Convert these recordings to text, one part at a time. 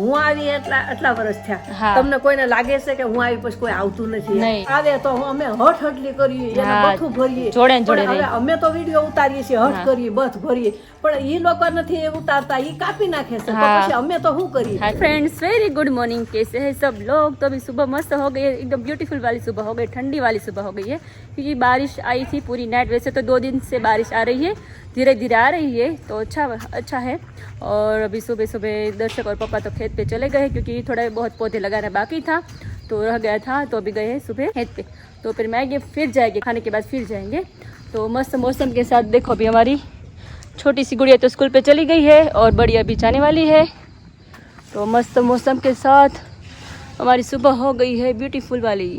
હું આવી એટલા વર્ષ થયા, હા. તમને કોઈને લાગે છે કે હું આવી પછી કોઈ આવતું નથી? નહીં. આવે તો અમે હઠ હટલી કરીએ, એને હા. બધું ભરીએ, જોડે ને જોડે પણ હવે રહી. અમે તો વિડીયો ઉતારીએ છીએ, હઠ હા. કરીએ, બથ ભરીએ, પણ ઈ લોકો નથી ઉતારતા, ઈ કાપી નાખે છે, તો हाँ। પછી અમે તો શું કરીએ? Hi friends, very good morning. कैसे हैं सब लोग? तो अभी सुबह मस्त हो गई है, एकदम ब्यूटीफुल वाली सुबह हो गई, ठंडी वाली सुबह हो गई है, क्योंकि बारिश आई थी पूरी नाइट। वैसे तो 2 दिन से बारिश आ रही है, धीरे धीरे आ रही है, तो अच्छा है। और अभी सुबह सुबह दर्शक और पापा तो खेत पे चले गए, क्योंकि थोड़ा बहुत पौधे लगाना बाकी था, तो रह गया था, तो अभी गए हैं सुबह खेत पे। तो फिर मैं आएंगे, फिर जाएंगे, खाने के बाद फिर जाएंगे। तो मस्त मौसम के साथ देखो, अभी हमारी छोटी सी गुड़िया तो स्कूल पे चली गई है और बड़ी अभी जाने वाली है। तो मस्त मौसम के साथ हमारी सुबह हो गई है ब्यूटीफुल वाली।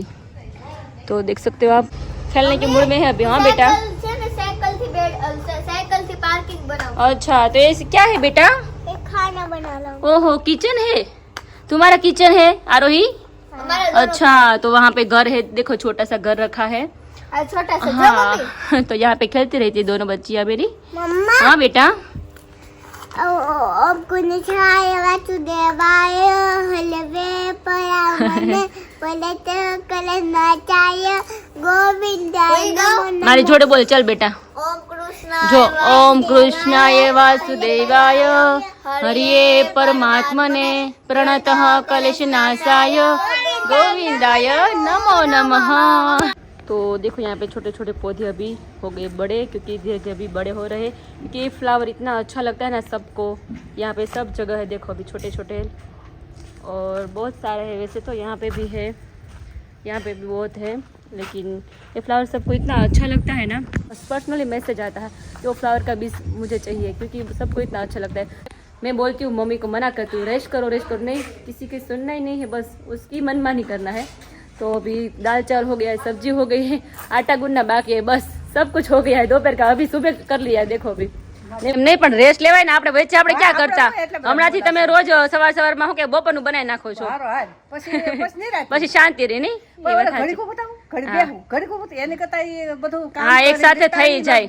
तो देख सकते हो आप, खेलने के मूड में है अभी। हाँ बेटा, साइकिल से पार्किंग बनाओ। अच्छा तो ये क्या है बेटा? एक खाना बना लो। ओहो, किचन है तुम्हारा? किचन है आरोही? अच्छा, तो वहाँ पे घर है, देखो छोटा सा घर रखा है। छोटा सा हाँ, तो यहाँ पे खेलती रहती है दोनों बच्चियाँ मेरी। मम्मा हाँ बेटा, अब कुनिछाय वासुदेवाय हलवे परामने पलट कलना चाय गोविंदाय नमो। मारी जोड़े बोले, चल बेटा। ओम कृष्ण जो ओम कृष्णाय वासुदेवाय हरिये परमात्मने प्रणतः क्लेशनाशाय गोविंदाय नमो नमः। तो देखो यहाँ पे छोटे छोटे पौधे अभी हो गए बड़े, क्योंकि धीरे धीरे अभी बड़े हो रहे हैं, क्योंकि ये फ्लावर इतना अच्छा लगता है ना सबको। यहाँ पे सब जगह है, देखो अभी छोटे छोटे और बहुत सारे हैं। वैसे तो यहाँ पे भी है, यहाँ पे भी बहुत है, लेकिन ये फ्लावर सबको इतना अच्छा लगता है ना, पर्सनली मैसेज आता है कि वो फ्लावर का बीज मुझे चाहिए, क्योंकि सबको इतना अच्छा लगता है। मैं बोलती हूँ, मम्मी को मना करती हूँ, रेस्ट करो, नहीं, किसी की सुनना ही नहीं है, बस उसकी मनमानी करना है। तो अभी दाल चावल हो गया है, सब्जी हो गई है, आटा गूंदना बाकी है, बस सब कुछ हो गया है दोपहर का। अभी सुबह कर लिया है, देखो अभी नहीं, પણ રેસ્ટ લેવાય ને આપણે વચ્ચે આપણે ક્યાં કરતા? હમણાંથી તમે રોજ સવારમાં હું કે બપોરનું બનાવી નાખો છો, પછી શાંતિ રહે નહીં? હા, એક સાથે થઈ જાય।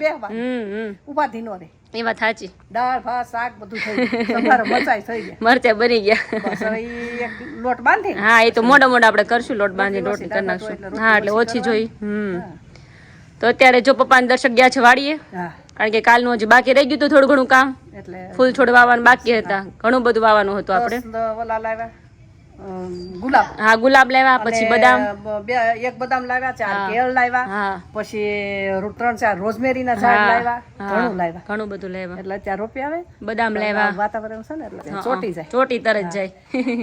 ઉપાધિ નો રે, એ વાત સાચી। દાળ ભાત શાક બધું થઈ ગયું, સંભારો મચાઈ થઈ ગયા, મરચા બની ગયા। બસ હવે ઈ એક લોટ બાંધી, હા, એ તો મોડા મોડા આપણે કરશું, લોટ બાંધી રોટલી કરી નાખશું। હા, એટલે ઓછી જોઈ। તો અત્યારે જો પપ્પાને દર્શક ગયા છે વાડીએ, હા, કારણ કે કાલનું હજી બાકી રહી ગયું હતું થોડું ઘણું કામ, એટલે ફૂલ છોડ વાવવાનું બાકી હતા, ઘણું બધું વાવવાનું હતું આપણે। 10 ઓલા લાવ્યા ગુલાબ, હા, ગુલાબ લાવ્યા, પછી બદામ, એક બદામ લાવ્યા, 4 કેળ લાવ્યા, હા, પછી 3-4 રોઝમેરી ના ઝાડ લાવ્યા, ઘણું લાવ્યા, ઘણું બધું લાવ્યા, એટલે ત્યાં રોપ્યા આવે, બદામ લાવ્યા। વાતાવરણ છે ને એટલે ચોટી જાય, ચોટી તરત જાય।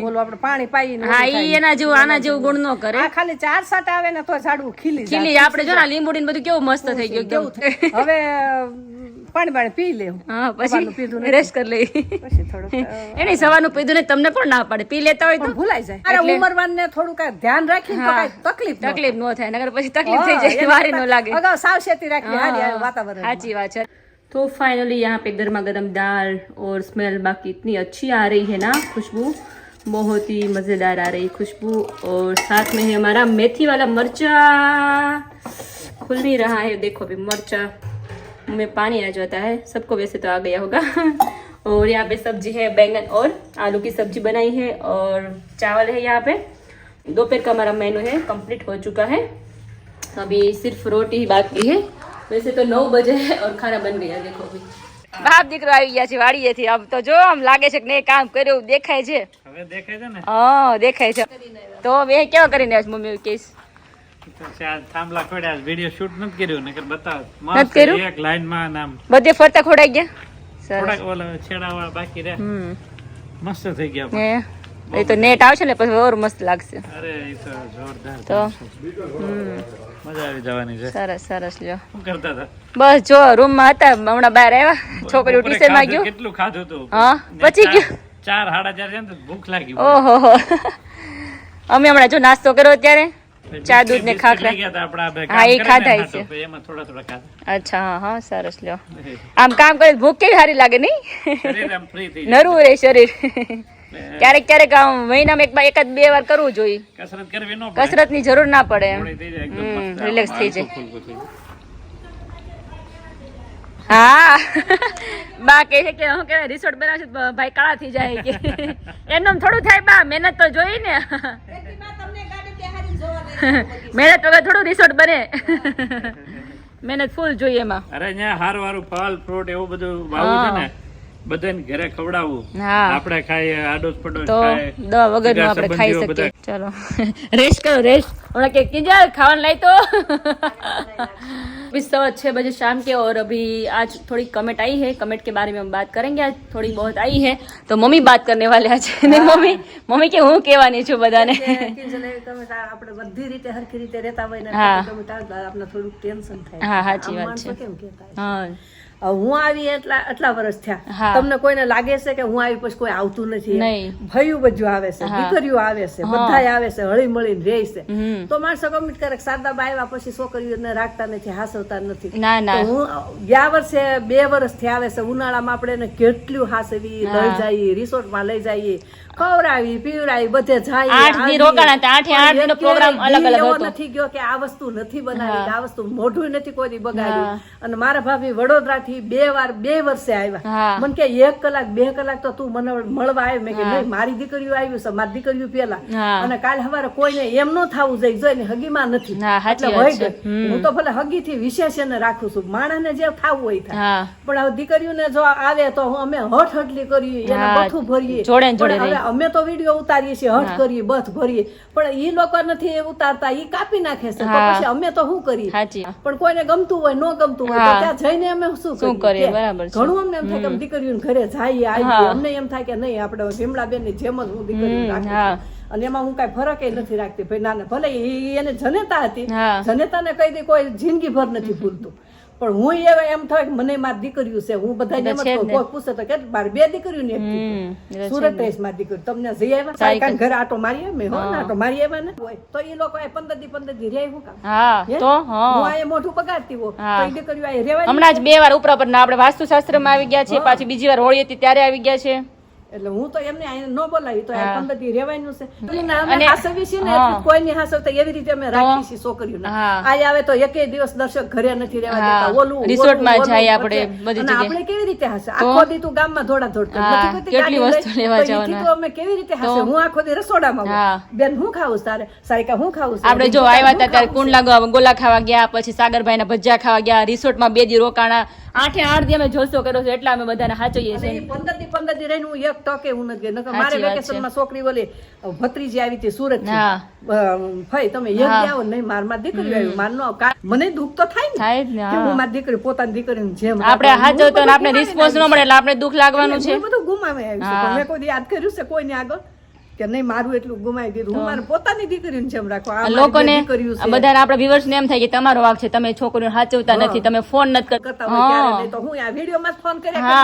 ઓલું આપણે પાણી પાઈને, હા, ઈ એના જેવું આના જેવું ગુણ ન કરે। આ ખાલી 4 સાટ આવે ને તો ઝાડવું ખીલી જાય, ખીલી આપણે જો ને લીંબુડી બધું કેવું મસ્ત થઈ ગયું એકદમ। હવે પાણી પી લેવું, હા, પછી પીધું રેસ્ટ કરી લઈ, પછી થોડુંક એને સવારનું પીધું ને તમને પણ ના પડે, પી લેતા હોય તો ભૂલાઈ જાય। અરે ઉંમરવાન ને થોડું કઈ ધ્યાન રાખીને તો કઈ તકલીફ ન થાય, નકર પછી તકલીફ થઈ જાય, વારી ન લાગે। અગાઉ સાવચેતી રાખવી, હારી વાતાવરણ। साची बात है। तो फाइनली यहाँ पे गर्मा गर्म दाल और स्मेल बाकी इतनी अच्छी आ रही है ना, खुशबू बहुत ही मज़ेदार आ रही खुशबू। और साथ में है हमारा मेथी वाला मर्चा, खुल नहीं रहा है, देखो अभी मर्चा में पानी आ जाता है, सबको वैसे तो आ गया होगा। और यहाँ पे सब्जी है, बैंगन और आलू की सब्जी बनाई है, और चावल है यहाँ पे। दोपहर का हमारा मेनू है कंप्लीट हो चुका है, अभी सिर्फ रोटी ही बाकी है। वैसे तो 9 बजे है और खाना बन गया। देखो अभी બાપ દીકરો આવી ગયા છે વાડીએથી। આમ તો જો આમ લાગે છે કે નહીં કામ કર્યું દેખાય છે, હવે દેખાય છે ને? હા, દેખાય છે। તો મેં કેવા કરીને આજ મમ્મી કેસ થાંભલા ખોડ્યા, વિડિયો શૂટ નથી કર્યું, નકર બતાવ નથી કર્યું? એક લાઈન માં નામ બધે ફરતા ખોડાઈ ગયા, થોડાક ઓલા છેડાવાળા બાકી રહ્યા, મસ્ત થઈ ગયા। હે, એ તો નેટ આવશે ને પછી ઓર મસ્ત લાગશે। અરે એ તો જોરદાર, તો મજા આવી જવાની છે। સરસ સરસ લ્યો। શું કરતા હતા? બસ જો રૂમ માં હતા, હમણાં બહાર આવ્યા, છોકરીઓ ટ્યુશન માં ગયું। કેટલું ખાધું હતું? હા, પછી ગયું 4-4:30 છે ને, ભૂખ લાગી। ઓહો, અમે હમણાં જો નાસ્તો કર્યો ત્યારે ચા દૂધ ને ખાખરા, હા એ ખાધા છે, એમાં થોડા થોડા ખાધા। અચ્છા, હા હા, સરસ લ્યો। આમ કામ કરે ભૂખ કેવી સારી લાગે નહીં? શરીર આમ ફ્રી થઈ જાય, નરવું રહે શરીર। ક્યારેક ક્યારેક આમ મહિનામાં 1-2 વાર કરવું જોઈએ, કસરત કરવી ન પડે, કસરત ની જરૂર ના પડે, થઈ જાય, એકદમ મસ્ત રિલેક્સ થઈ જાય। હા બા કહે છે કે હું કે રિસોર્ટ બનાવશે તો ભાઈ કાળા થઈ જાય કે એમનું થોડું થાય બા મહેનત તો જોઈ ને મહેનત વગર થોડું રિસોર્ટ બને મહેનત ફૂલ જોઈએ એમાં અરે અહીંયા હારું ફળ ફ્રૂટ એવું બધું વાવું છે ને બધાને ઘરે ખવડાવવું હા આપણે ખાઈએ આડોશ પડોશ તો ખાય દવા વગરનું આપણે ખાઈ શકીએ ચલો રેસ્ટ કરો રેસ્ટ हमारा के किंजल खावन लाई तो अभी 6:30 बजे शाम के और अभी आज थोड़ी कमेंट आई है कमेंट के बारे में हम बात करेंगे आज थोड़ी बहुत आई है तो मम्मी बात करने वाले आज ने मम्मी के હું કહેવાની છું બધાને આપણે બધી રીતે હરખી રીતે રહેતા હોય ને કમેન્ટ આવે આપણે થોડું ટેન્શન થાય હા સાચી વાત છે કેમ કહેતા હા હું આવી આટલા વર્ષ થયા તમને કોઈને લાગે છે કે હું આવી પછી કોઈ આવતું નથી ભયું બધું આવે છે દીકરીઓ આવે છે બધા આવે છે હળી મળીને રહે છે તો માણસો કમિટ કરે શારદાબા આવ્યા પછી છોકરીઓને રાખતા નથી હાસવતા નથી હું ગયા વર્ષે 2 વર્ષથી આવે છે ઉનાળામાં આપણે એને કેટલું હાસવી લઈ જઈએ રિસોર્ટમાં લઈ જઈએ ખવડાવી પીવડાવી બધે જાય 8 દી રોકાણા હતા 8 નો પ્રોગ્રામ અલગ અલગ હતો નથી ગયો કે આ વસ્તુ નથી બનાવી આ વસ્તુ મોઢું નથી કોઈ બગાડ્યું અને મારા ભાભી વડોદરાથી 2 વર્ષે આવ્યા મને કે 1 કલાક 2 કલાક તો તું મને મળવા આવે મેં કે નહીં મારી દીકરીઓ આવ્યું છે મારી દીકરીઓ પેલા અને કાલ સવારે કોઈને એમ ન થવું જોઈએ જોઈને હગીમાં નથી એટલે હોય ગઈ હું તો ભલે હગી થી વિશેષ એને રાખું છું માણસને જે થવું હોય થાય પણ હવે દીકરીઓને જો આવે તો અમે હઠ હટલી કરીએ એને બથું ભરીએ હવે અમે તો વિડીયો ઉતારીએ છીએ હઠ કરીએ બથ ભરીએ પણ ઈ લોકો નથી ઉતારતા ઈ કાપી નાખે છે તો પછી અમે તો શું કરીએ પણ કોઈને ગમતું હોય ન ગમતું હોય તો ત્યાં જઈને અમે શું કરીએ ઘણું અમને એમ થાય કે દીકરીઓને ઘરે જઈએ આવીએ અમને એમ થાય કે નહીં આપણે ભીમલાબેન ની જેમ જ હું દીકરીઓ રાખું અને એમાં હું કઈ ફરક નથી રાખતી ભાઈ ના ભલે એને જનેતા હતી જનેતાને કહી દે કોઈ જિંદગી ભર નથી ભૂલતું પણ હું એમ થાય કે મને મારી દીકરીઓ છે હું બધા કોઈ પૂછે તો કે મારી 2 દીકરીઓ ને સુરત રહીશ મારી દીકરી તમને જઈ આવ્યા ઘરે આટો મારી મેં હો આટો મારી આવ્યા ને તો એ લોકો 15 દી રહે હું કામ તો હું આ મોઢું બગાડતી હો તો એ દીકરીઓ આ રહેવા હમણાં જ 2 વાર ઉપરા પર આપણે વાસ્તુશાસ્ત્ર માં આવી ગયા છે પાછી બીજી વાર હોળી હતી ત્યારે આવી ગયા છે એટલે હું તો એમને ન બોલાવી તો 15 દી રહેવાનું છે અને હાસવી છે ને કોઈની હાસવતા એવી રીતે અમે રાખી છે છોકરીઓને આ આવે તો એકેય દિવસ દર્શક ઘરે નથી રહેવા દેતા ઓલું રિસોર્ટમાં જાય આપણે બધી જગ્યાએ આપણે કેવી રીતે હાસે આખો દી તું ગામમાં દોડા દોડ કરતી કેટલી વસ્તુ લેવા જવાના તો અમે કેવી રીતે હાસે હું આખો દી રસોડામાં બેન હું ખાવું તારે સારિકા હું ખાવું આપણે જો આવ્યા હતા ત્યારે કુંડલા ગોલા ખાવા ગયા પછી સાગરભાઈના ભજીયા ખાવા ગયા રિસોર્ટમાં 2 દી રોકાણા 8 દી અમે જોશો કર્યો છે એટલા અમે બધાને સાચવીએ છીએ 15 દી રહીને હું એક ટકે હું નથી ગઈ નકર મારે વેકેશનમાં છોકરી બોલી ભત્રીજી આવી હતી સુરત થી ભાઈ તમે એક આવો નહીં મારમાં દીકરી આવી મારનો મને દુઃખ તો થાય ને કે હું મારી દીકરી પોતાની દીકરીની જેમ આપણે સાચવતો ને આપણે રિસ્પોન્સ ન મળે એટલે આપણે દુઃખ લાગવાનું છે બધું ગુમાવે આવ્યું છે મેં કોઈ યાદ કર્યું છે કોઈને આગળ કે નહીં મારું એટલું ગુમાવી દીધું હું મારી પોતાની દીકરીને જેમ રાખવા લોકોને બધાને આપણા વ્યુઅર્સ ને એમ થાય કે તમારો વાંક છે તમે છોકરીઓને સાચવતા નથી તમે ફોન નથી કરતા તો હું આ વિડીયોમાં ફોન કર્યા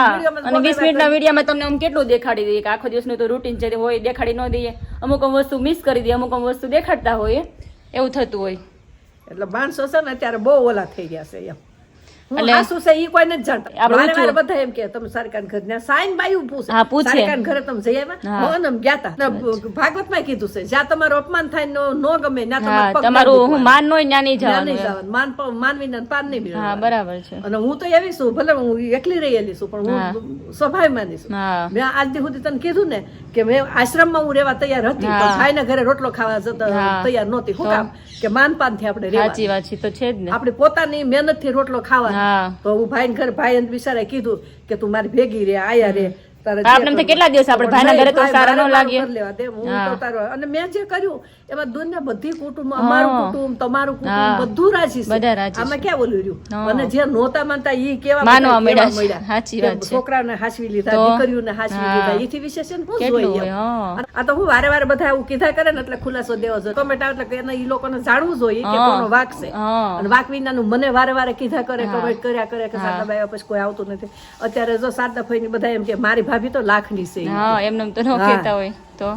અને 20 મિનિટના વિડીયોમાં તમને આમ કેટલું દેખાડી દઈએ કે આખો દિવસનું તો રૂટીન જે હોય દેખાડી ન દઈએ અમુક વસ્તુ મિસ કરી દઈએ અમુક વસ્તુ દેખાડતા હોય એવું થતું હોય એટલે માણસો છે ને અત્યારે બહુ ઓલા થઈ ગયા છે એમ એટલે છે ઈ કોઈ નથી જાણતા આપણે બધા એમ કે તમે સરકાર ઘર ને સાઈન બાયું પૂછે સરકાર ઘરે તમે જઈ આવ્યા હું ગયા તા ભાગવતમાં કીધું છે જ્યાં તમારું અપમાન થાય નો ગમે ના તમારું હું માન નો ન્યા નહીં જવાનું માનવી પાન નહીં મળે હા બરાબર છે અને હું તો એવી છું ભલે હું એકલી રહેલી છું પણ હું સ્વભાવમાં છું મેં આજ સુધી તને કીધું ને કે મેં આશ્રમમાં હું રહેવા તૈયાર હતી પણ ભાઈના ઘરે રોટલો ખાવા તૈયાર નહોતી શું કામ કે માનપાન થી આપણે સાચી વાત છે તો છે જ ને આપણે પોતાની મહેનત થી રોટલો ખાવા તો હું ભાઈ ઘર ભાઈ બિચારા કીધું કે તું મારી ભેગી રે આયા રે આપણે કેટલા દિવસ આપણે ભાઈના ઘરે તો સારા ન લાગે અને મેં જે કર્યું એમાં દુનિયા બધી કુટુંબ અમારું કુટુંબ તમારું કુટુંબ બધું રાજી છે આમાં ક્યાં બોલ્યું રહ્યું અને જે નહોતા માનતા ઈ કેવા માનવા મળ્યા સાચી વાત છે છોકરાઓને હાસવી લીધા દીકરીઓને હાસવી લીધા એથી વિશેષ શું જોઈએ આ તો હું વારે વારે બધા એવું કીધા કરે ને એટલે ખુલાસો દેવો જોઈએ કમેન્ટ આવે એટલે એને ઈ લોકોને જાણવું જોઈએ કે કોનો વાક છે અને વાક વિનાનું મને વારે વારે કીધા કરે કમેન્ટ કર્યા કરે કે શારદાબાઈ પછી કોઈ આવતું નથી અત્યારે જો શારદાભાઈ ની બધા એમ કે મારી ભાભી તો લાખની છે એમને તો ન કહેતા હોય તો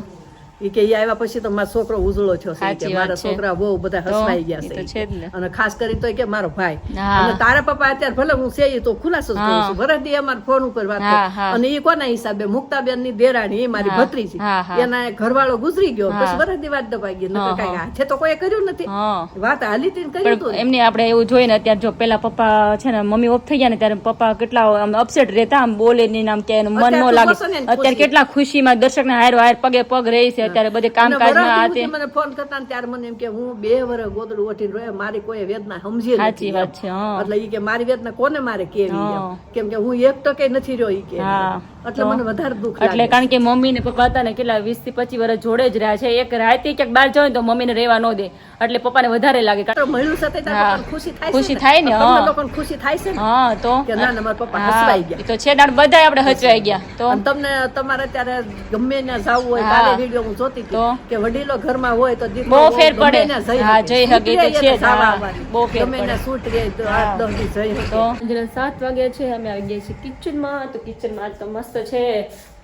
ઈ કે ઈ આવ્યા પછી તો મારો છોકરો ઉજળો થયો છે સાચી કે મારા વાત છે. છોકરા બહુ બધા હસવાઈ ઈ ગયા તો છે છે જ ને. અને ખાસ કરી તો કે મારો ભાઈ હા. અને તારા પપ્પા અત્યારે ભલે હું છે ઈ તો ખુલાસો જ કરું છું વરસદી અમારા ફોન ઉપર વાત હા, કરી. હા. અને ઈ કોના હિસાબે મુક્તાબેન ની દેરાણી એ મારી હા. ભત્રીજી હા, હા. એના ઘરવાળો ગુજરી ગયો હા. પછી વરસદી વાત દબાઈ ગઈ હા, નકર કાંઈ છે તો કોઈ કર્યું નથી હા વાત હાલી હતી ને કર્યું હતું પણ ને. એમને આપણે એવું જોઈએ ને અત્યારે જો પેલા પપ્પા છે ને મમ્મી ઓફ થઈ ગયા ને ત્યારે પપ્પા કેટલા આમ અપસેટ રહેતા આમ બોલે નહીં ને આમ કે એનું મન અત્યારે ન તો લાગે બસો ને અત્યારે ખુશી. કેટલા ખુશીમાં દર્શક ને હારો હાર પગે પગ રહી છે અત્યારે બધે અને કામકાજમાં આ વરસદી તે સુધી મને ફોન કરતા ને ત્યારે મને એમ કે હું 2 વર્ષ ગોદડું ઓઠીને રોયા મારી કોઈ વેદના સમજી સાચી વાત છે હા એટલે ઈ કે મારી વેદના કોને મારે કેવી એમ. હા. કેમ કે હું એક ટકે નથી રહ્યો ઈ કે હા. એટલે મને વધારે દુઃખ એટલે લાગે કારણ કે મમ્મી ને પપ્પા હતા ને કેટલા 20 થી 25 વર્ષ જોડે જ રહ્યા છે એક રાતે ક્યાંક બહાર જાય ને તો મમ્મીને રહેવા ન દે એટલે પપ્પાને વધારે લાગે તો મળ્યું સાથે તારા હા. પપ્પાને ખુશી થાય ખુશી છે થાય ને, તમને હા. લોકોને ખુશી થાય છે ને હા તો કે ના ના મારા પપ્પા હા, હસવાઈ ગયા ઈ તો છે દાડ બધા આપણે હચવાઈ ગયા તો અને તમને તમારે ત્યારે ગમે ત્યાં જાવું હોય હા. કાલે વિડીયો હું જોતી હતી તો? કે વડીલો ઘરમાં હોય તો દીકરો બહુ વહુ ફેર ગમે પડે. ત્યાં જઈ હા, શકે. જઈ શકે, છૂટ તો રહે છે જ, જવા હા. આવવાની. બહુ ફેર ગમે પડે. ત્યાં છૂટ રહે તો 8-10 દી જઈ શકે. તો 7 વાગ્યા છે અમે આવી ગયા છીએ કિચનમાં તો કિચનમાં તો મસ્ત છે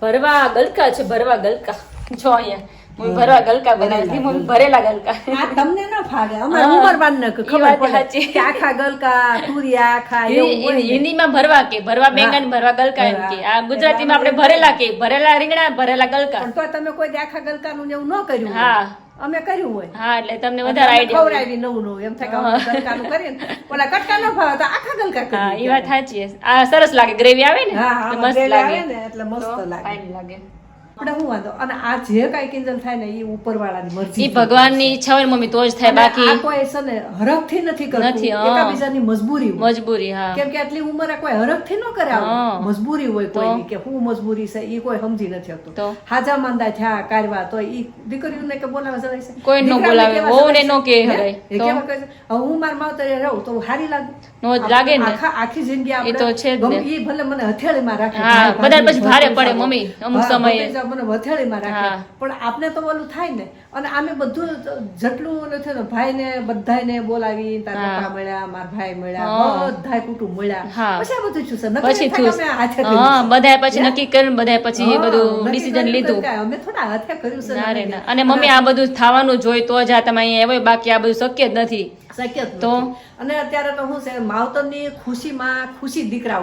ભરવા ગલકા છે ભરવા ગલકા જો અહીંયા મમ્મી ભરવા ગલકા બનાવી હતી મમ્મી ભરેલા ગલકા આ તમને ન ફાવે અમારે ઉંમરવાળાને ઈ ખબર વાત પડે સાચી. કે આખા ગલકા તુરિયા આખા એવું હોય ને. હિન્દીમાં ભરવા કે ભરવા બેંગન ભરવા ગલકા એમ કે આ ગુજરાતીમાં આપણે ભરેલા કે ભરેલા રીંગણા ભરેલા ગલકા પણ તોય તમે કોઈ દી આખા ગલકાનું ને એવું ન કર્યું હોય. હા અમે કર્યું હોય હા એટલે તમને વધારે આઈડિયા ખવડાવી નવું નવું એમ થાય કે અમે ગલકાનું કરીએ ને ઓલા કટકા ન ભાવે તો આખા ગલકા હા કરીએ. એ વાત સાચી છે આ સરસ લાગે ગ્રેવી આવે ને હા હા તો મસ્ત ગ્રેવી લાગે આવે ને એટલે મસ્ત લાગે ફાઇન લાગે આપણે શું વાંધો અને આ જે કાંઈ કિંજલ થાય ને એ ઉપરવાળાની મરજી ઈ ભગવાનની ઈચ્છા હોય ને મમ્મી તો જ થાય અને બાકી આ કોઈ છે ને હરખથી નથી કરતું નથી, હા. એકાબીજાની મજબૂરી હોય મજબૂરી હા કેમ કે આટલી ઉંમરે કોઈ હરખથી ન કરે આવું. હા. મજબૂરી હોય કોઈની કે શું મજબૂરી છે એ કોઈ સમજી નથી શકતું તો? હાજા માંદા થયા કારવા તો ઈ દીકરીઓને કે બોલાવા જવાય છે કોઈ ન દીકરાને બોલાવે, કેવા વહુને જવાય ન કહે છે? હરાય. હે? એ તો? કેવા કહે છે, હવે હું મારા માવતરે રહું તો હારી લાગુ નો જ લાગે ને. આખી જિંદગી એ તો છે જ ને. ઈ ભલે મને હથેળીમાં રાખે હા, ભાઈ, બધાને પછી ભારે ભાભી, પડે મમ્મી અમુક હા, સમયે. ભત્રીજા મને હથેળીમાં રાખે હા. પણ આપણે તો ઓલું થાય ને અને આમે બધું જેટલું નથી ને ભાઈને બધાયને બોલાવી તારા હા. પપ્પા મળ્યા મારા ભાઈ હા. મળ્યા બધાય કુટુંબ મળ્યા હા. પછી આ બધું થયું છે નકર પછી એમ થાય કે અમે હાથે કર્યું હા છે. બધાએ પછી નક્કી કર્યું ને બધાએ પછી હા, બધું નક્કી ડિસિઝન કર્યું લીધું કે અમે થોડા હાથે કર્યું છે ના રે નક્કી. ના. અને મમ્મી આ બધું થવાનું જોઈ તો જ આ તમે અહીંયા આવ્યો બાકી આ બધું શક્ય જ નથી શક્ય જ તો? નથી. અને અત્યારે તો શું છે માવતરની ખુશીમાં ખુશી દીકરીઓ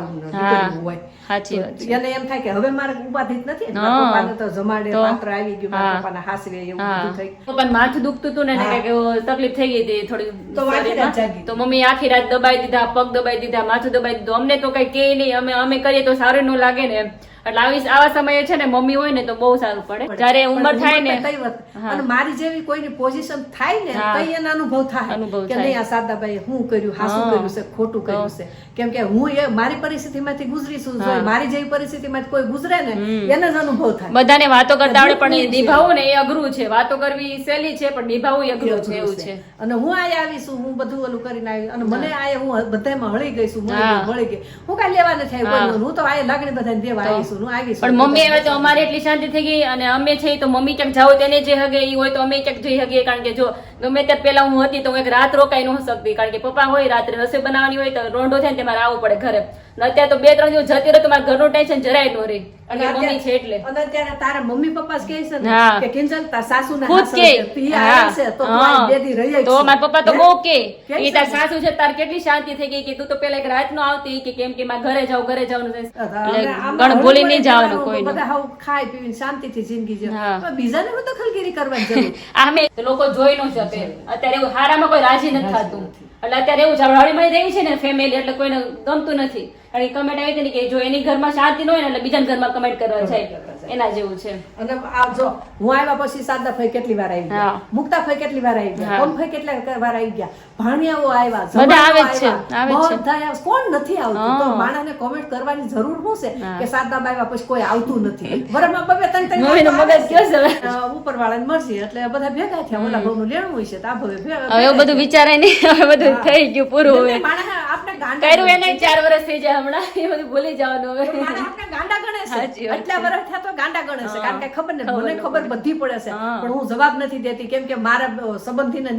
હોય સાચી વાત તો એને એમ થાય કે હવે મારે ઉપાધિ જ નથી હા. મારા પપ્પાને તો જમાડે તો? પાત્ર આવી ગયું મારા હા. પપ્પાના હાસવે એવું હા બધું થઈ ગયું. પપ્પાને માથું દુખતું હતું ને હા. કંઈક એવું તકલીફ થઈ ગઈ હતી થોડી તો આખી રાત શરીરમાં. જાગી. તો મમ્મી આખી રાત દબાઈ દીધા પગ દબાઈ દીધા માથું દબાઈ દીધું અમને તો કઈ કે નહીં અમે કરીએ તો સારું ન લાગે ને એમ. એટલે આવા સમયે છે ને મમ્મી હોય ને તો બહુ સારું પડે જયારે ઉંમર થાય ને તઈ વખત. હા. અને મારી જેવી કોઈની પોઝિશન થાય ને હા. તઈ એને અનુભવ થાય અનુભવ કે થાય. નહીં આ સાદાભાઈ હું કર્યું હાસું હા. કર્યું છે ખોટું કર્યું છે કેમ કે હું એ મારી પરિસ્થિતિમાંથી ગુજરી છું જો મારી જેવી પરિસ્થિતિમાંથી કોઈ ગુજરે ને એને જ અનુભવ થાય બધાને વાતો કરતા આવડે પણ એ દુઃખની છે. નિભાવવું ને એ અઘરું છે વાતો કરવી સહેલી છે પણ નિભાવવું એ અઘરું છે એવું છે અને હું આયા આવી છું હું બધું ઓલું કરીને આવી અને મને આયા હું બધામાં હળી ગઈ છું હા. મળી ગઈ હું કાંઈ લેવા નથી આવી હા. કોઈનું. હું તો આયા લાગણી બધાને દેવા આવી છું હું આવી છું પણ મમ્મી હવે તો અમારે એટલી શાંતિ થઈ ગઈ અને અમે છે તો મમ્મી ક્યાંક જાવ તેને જે હગે ઈ હોય તો અમે ક્યાંક જઈ શકીએ કારણ કે જો ગમે ત્યાં પેલા હું હતી તો હું એક રાત રોકાઈ ન શકતી કારણ કે પપ્પા હોય રાત્રે રસોઈ બનાવવાની હોય તો રોંઢો થાય ને તમારે આવવું પડે ઘરે અને અત્યારે તો 2-3 દિવસ જતી રહે તો મારા ઘરનું ટેન્શન જરાય ન રહે અને મમ્મી છે એટલે અને અત્યારે તારા મમ્મી પપ્પા જ કહે છે ને હા. કે કિંજલ તાર સાસુને ખુદ હાસવે કે છે. ઈ આરામ છે તો તું હા. આ બે દી રહી જ તો છું. મારા પપ્પા તો હે? બહુ કે કે ઈ તાર છે? સાસુ છે તાર કેટલી શાંતિ થઈ ગઈ કે તું તો પેલા એક રાત નો આવતી કે કેમ કે મારા ઘરે જવાનું છે અને એટલે આમાં ગણ ભૂલી હળીમળી નહીં જવાનું રહેવાનું, કોઈનું બધા હાવ ખાઈ પીવીને શાંતિથી જિંદગી જીવે. હા. પણ બીજાને બધો ખલગીરી કરવાની જરૂર. આમે લોકો જોઈ ન શકે અત્યારે એવું હારામાં કોઈ રાજી નથી થતું એટલે અત્યારે એવું છે આપણે હળીમળી રહી છે ને ફેમિલી એટલે કોઈને ગમતું નથી અને કમેન્ટ આવી હતી ને કે જો એની ઘરમાં શાંતિ ન હોય ને એટલે બીજાના ઘરમાં કમેન્ટ કરવા જાય એના જેવું છે અને આ જો હું આવ્યા પછી સાદાભાઈ કેટલી વાર આવી ગયા હા. મુક્તાભાઈ કેટલી વાર આવી ગયા હા. કમભાઈ કેટલી વાર આવી ગયા ભાણિયાઓ આવ્યા બધા આવે જ છે, જમાઈઓ આવે જ છે. બધા આવ્યા. કોણ નથી આવતું હા. તો માણસને કોમેન્ટ કરવાની જરૂર શું છે હા. કે સાદાભાઈ આવ્યા પછી કોઈ આવતું નથી વરમાં બબે ત્રણ ત્રણ મમ્મીનું વાર મગજ કયો છે હવે? ઉપરવાળાને મરજી એટલે બધા ભેગા થયા ઓલા ભાવનું લેણું હોય છે તો આ ભાવે ભેગા હવે એવું બધું વિચારાય નહીં હવે બધું થઈ ગયું પૂરું હવે માણસ આપણે ગાંડા કર્યું એને 4 વર્ષ થઈ જાય હમણાં એ બધું ભૂલી જવાનું હવે માણસ આપણે ગાંડા ગણે છે સાચી વાત આટલા વર્ષ થયા તો ગાંડા ગણે છે કારણ કે ખબર ને ખબર મને ન ખબર બધી પડે છે હા. પણ હું જવાબ નથી દેતી કેમ કે મારા સંબંધીને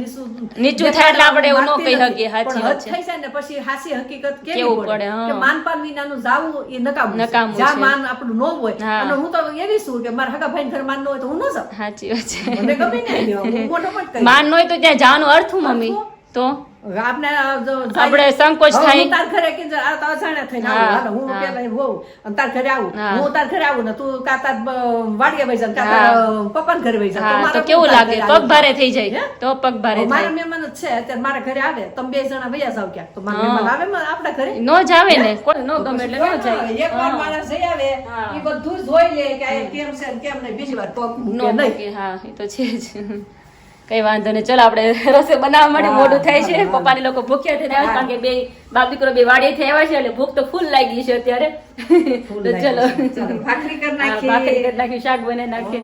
નીચું થાય એટલે આપણે આપણે એવું ન માગતી કહી નથી. શકીએ, સાચી પણ વાત હદ છે. થઈ જાય ને પછી હાસી હકીકત કેવી કેવું પડે પડે, હા. કે માનપાન વિનાનું જાવું એ નકામું છે. નકામું જ્યાં છે. માન આપણું ન હોય હા. અને હું તો એવી છું કે મારા હગા ભાઈ ઘર માન ન હોય તો હું ન જાઉં. સાચી વાત છે. મને ગમે ને અહીં, હું મોટો પણ કહી માન હોય તો ત્યાં જવાનું અર્થ શું મમ્મી? તો હવે આપણે જો જાય- આપણે સંકોચ હવે થાય. હું તાર ઘરે કે આ તો અજાણ્યા થઈને આવું. હા, હાલો, હું હા. પેલા હોઉં અને તાર ઘરે આવું. હા. હું તાર ઘરે આવું ને તું કાં તાર વાડીએ વઈ જા ને કાં હા. તાર પપ્પાના ઘરે વઈ જા. હા મારે તો કેવું તાર લાગે? ઘરે પગ આવું. ભારે થઈ જાય. હે? તો પગ ભારે હવે મારા થાય. મહેમાન જ છે અત્યારે મારા ઘરે આવે તમે બે જણા વૈયા જાવ ક્યાંક તો મારા હા. મહેમાન આવે આપણા ઘરે નો જાવે ને, કોઈ નો ગમે એટલે નો જાય. એક વાર હા. માણસ જઈ આવે હા. એ બધું જ જોઈ લે કે આ કેમ છે ને કેમ નહીં બીજી વાર પગ નો મૂકે નહીં. મૂકે. હા એ તો છે જ. કઈ વાંધો નહીં, ચલો આપણે રસોઈ બનાવવા માટે હા, મોડું થાય છે. હા, હા. પપ્પાને લોકો ભૂખ્યા થઈને આવ્યા છે, કારણ કે બે બાપ દીકરો બે વાડીએથી આવ્યા છે એટલે ભૂખ તો ફૂલ લાગી છે અત્યારે. ફૂલ તો લાગી ચલો છે. ચાલો, ભાખરી કરી હા, નાખીએ. ભાખરી કરી નાખી, શાક બનાવી નાખીએ.